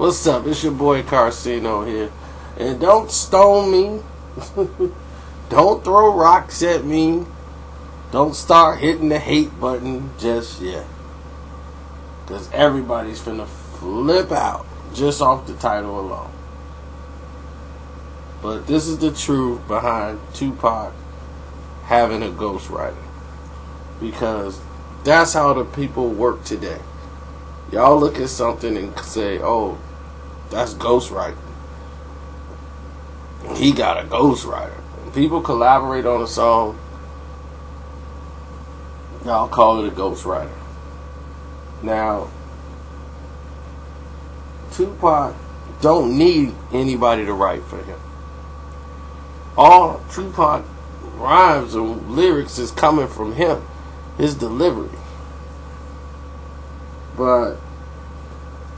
What's up? It's your boy Carcino here. And don't stone me. Don't throw rocks at me. Don't start hitting the hate button just yet. Because everybody's finna flip out just off the title alone. But this is the truth behind Tupac having a ghostwriter. Because that's how the people work today. Y'all look at something and say, oh, that's ghostwriting. He got a ghostwriter. When people collaborate on a song, y'all call it a ghostwriter. Now, Tupac don't need anybody to write for him. All Tupac rhymes and lyrics is coming from him, his delivery. But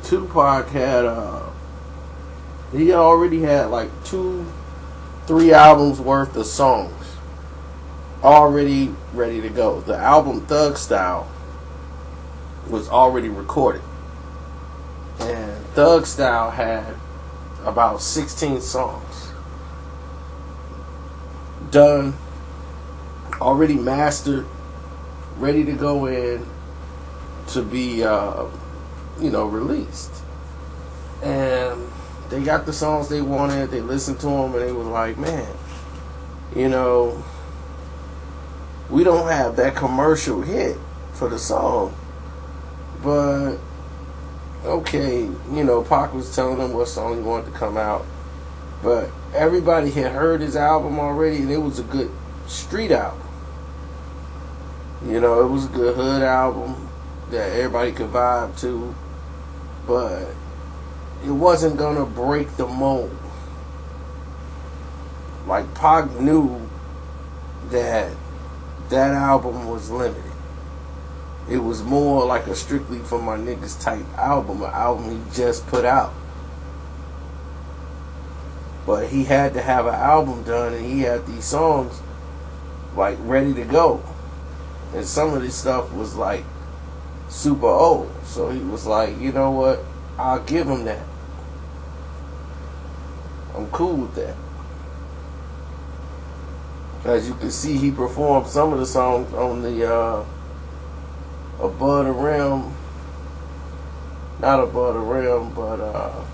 Tupac he already had like 2-3 albums worth of songs already ready to go. The album Thug Style was already recorded, and Thug Style had about 16 songs done, already mastered, ready to go in to be released. And they got the songs they wanted, they listened to them, and they was like, man, we don't have that commercial hit for the song, but okay, Pac was telling them what song he wanted to come out, but everybody had heard his album already, and it was a good street album. It was a good hood album that everybody could vibe to, but it wasn't gonna break the mold. Like, Pac knew that album was limited. It was more like a strictly for my niggas type album, an album he just put out. But he had to have an album done, and he had these songs like ready to go. And some of this stuff was like super old. So he was like, you know what? I'll give him that. I'm cool with that. As you can see, he performed some of the songs on the Above the Rim. Not Above the Rim, but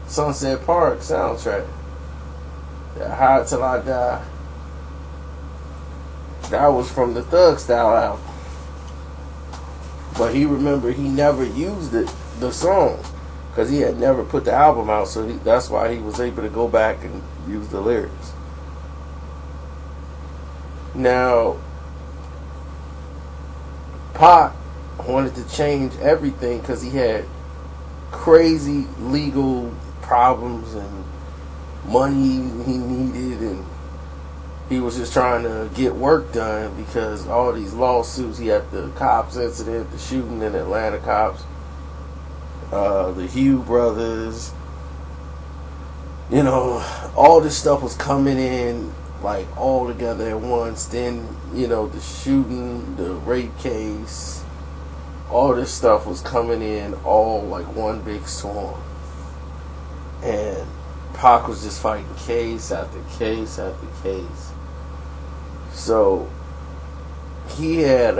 Sunset Park soundtrack. That High Till I Die. That was from the Thug Style album. But he never used the song, because he had never put the album out, so that's why he was able to go back and use the lyrics. Now, Pac wanted to change everything because he had crazy legal problems and money he needed, and he was just trying to get work done because all these lawsuits. He had the cops incident, the shooting in Atlanta cops, the Hugh brothers. All this stuff was coming in like all together at once. Then, the shooting, the rape case, all this stuff was coming in all like one big storm. And Pac was just fighting case after case after case. So he had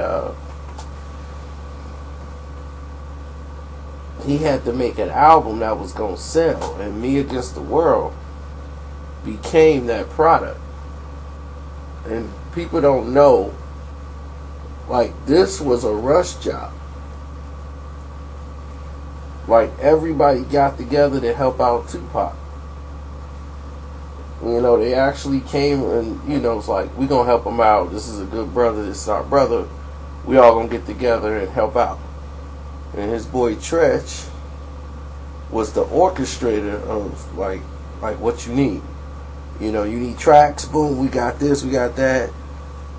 to make an album that was gonna sell, and Me Against the World became that product. And people don't know, like, this was a rush job. Like, everybody got together to help out Tupac. They actually came and, it's like, we gonna help him out. This is a good brother. This is our brother. We all gonna get together and help out. And his boy Tretch was the orchestrator of, like what you need. You need tracks. Boom, we got this, we got that.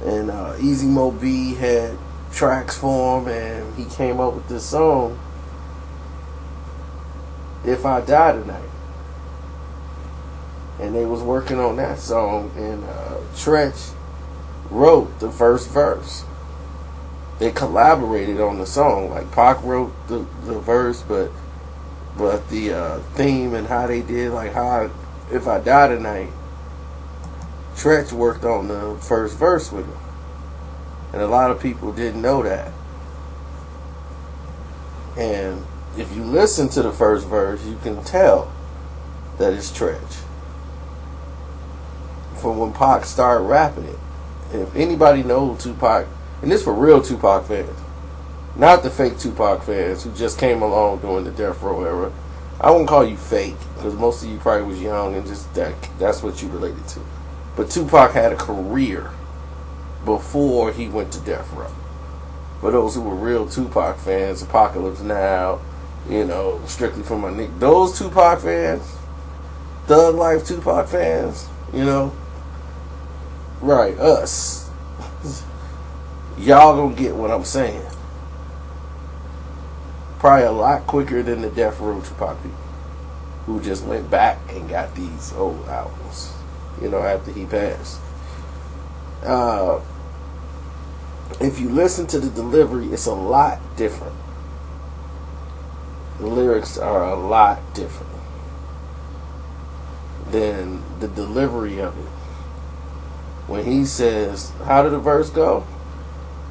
And Easy Mo B had tracks for him, and he came up with this song, If I Die Tonight. And they was working on that song, and Tretch wrote the first verse. They collaborated on the song. Like, Pac wrote the verse, but But the theme and how they did, like how If I Die Tonight, Tretch worked on the first verse with him. And a lot of people didn't know that. And if you listen to the first verse, you can tell that it's Tretch. From when Pac started rapping it. And if anybody knows Tupac, and this for real Tupac fans, not the fake Tupac fans who just came along during the Death Row era. I won't call you fake, because most of you probably was young and just that's what you related to. But Tupac had a career before he went to Death Row. For those who were real Tupac fans, Apocalypse Now, Strictly for My Nick, those Tupac fans, Thug Life Tupac fans, right, us. Y'all gonna get what I'm saying. Probably a lot quicker than the Death Row Tupac people, who just went back and got these old albums, after he passed. If you listen to the delivery, it's a lot different. The lyrics are a lot different than the delivery of it. When he says, how did the verse go?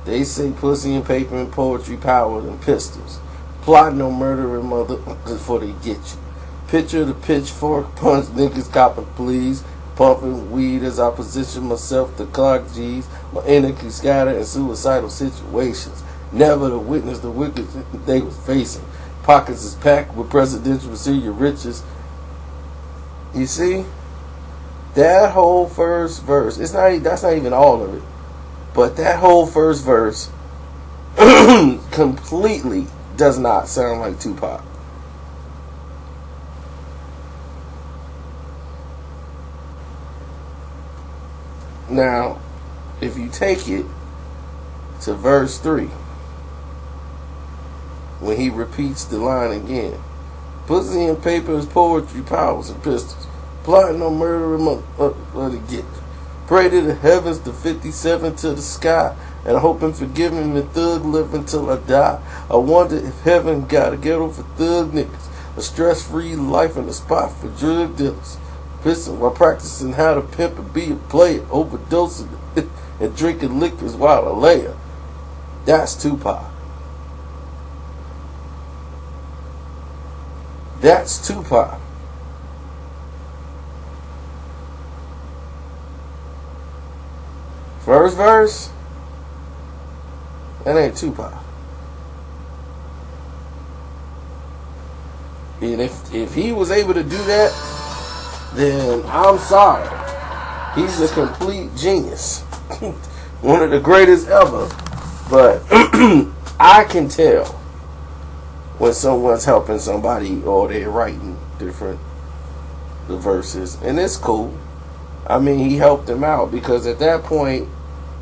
They say pussy and paper and poetry, power and pistols. Plotting on murdering mother before they get you. Picture the pitchfork punch niggas copping please. Pumping weed as I position myself to clock G's. My energy scattered in suicidal situations. Never to witness the wicked they was facing. Pockets is packed with presidential senior riches. You see? That whole first verse, that's not even all of it. But that whole first verse completely does not sound like Tupac. Now, if you take it to verse 3, when he repeats the line again, pussy and paper is poetry, powers and pistols. Plotting on murdering let it get. Pray to the heavens, to 57 to the sky, and I hope and forgive him and thug live until I die. I wonder if heaven got a ghetto for thug niggas, a stress-free life and a spot for drug dealers. Pissing while practicing how to pimp and be a player, overdosing and drinking liquors while I lay her. That's Tupac. That's Tupac. First verse, that ain't Tupac. And if he was able to do that, then I'm sorry. He's a complete genius. One of the greatest ever. But I can tell when someone's helping somebody or they're writing the verses. And it's cool. I mean, he helped them out because at that point,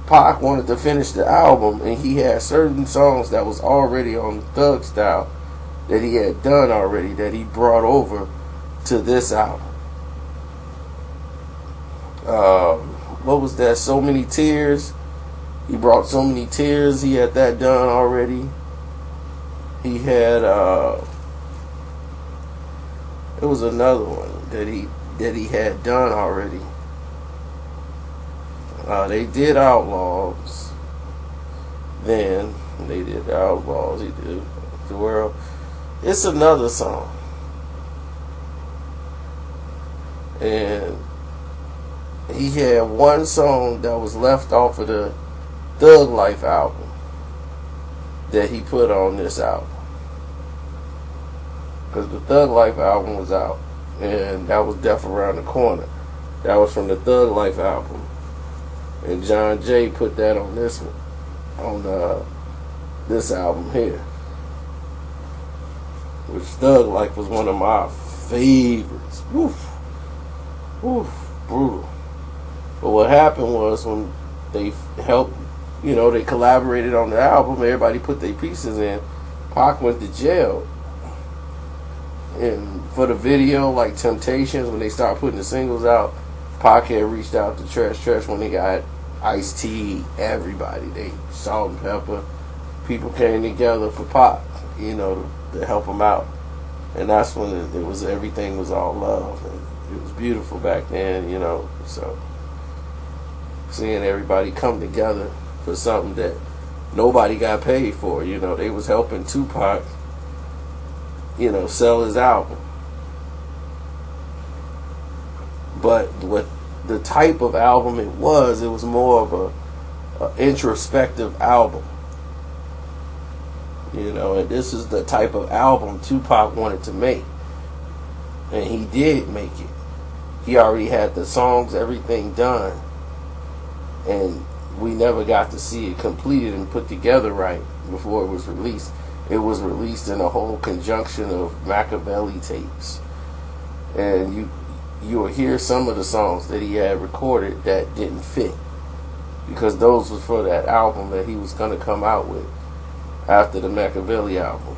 Pac wanted to finish the album and he had certain songs that was already on Thug Style that he had done already that he brought over to this album. What was that? So Many Tears. He brought So Many Tears. He had that done already. He had it was another one that he had done already. They did Outlaws. Then they did Outlaws. He did The World. It's another song. And he had one song that was left off of the Thug Life album that he put on this album. Because the Thug Life album was out. And that was Death Around the Corner. That was from the Thug Life album. And John Jay put that on this one. On this album here. Which Thug Life was one of my favorites. Woof. Woof. Brutal. But what happened was when they helped, they collaborated on the album, everybody put their pieces in, Pac went to jail. And for the video, like Temptations, when they started putting the singles out, Pac had reached out to Tretch when they got Ice-T, everybody. They Salt and Pepper. People came together for Pac, to help him out. and that's when it was everything was all love, and it was beautiful back then, you know. So seeing everybody come together for something that nobody got paid for, you know, they was helping Tupac, you know, sell his album. But with the type of album it was more of a introspective album. You know, and this is the type of album Tupac wanted to make. And he did make it. He already had the songs, everything done. And we never got to see it completed and put together right before it was released. It was released in a whole conjunction of Machiavelli tapes. And you will hear some of the songs that he had recorded that didn't fit, because those was for that album that he was going to come out with after the Machiavelli album.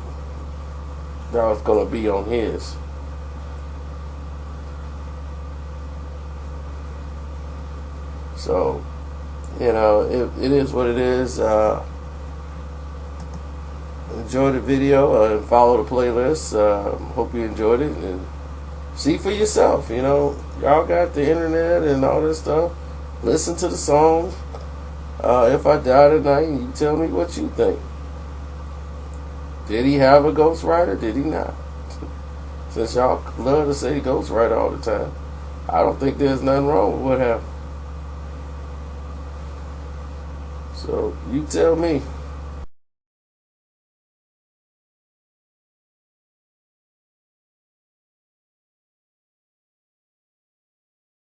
That was going to be on his. So, you know, it is what it is. Enjoy the video and follow the playlist. Hope you enjoyed it, and see for yourself. You know, y'all got the internet and all this stuff. Listen to the songs. If I die tonight, you tell me what you think. Did he have a ghostwriter? Did he not? Since y'all love to say ghostwriter all the time, I don't think there's nothing wrong with what happened. So you tell me.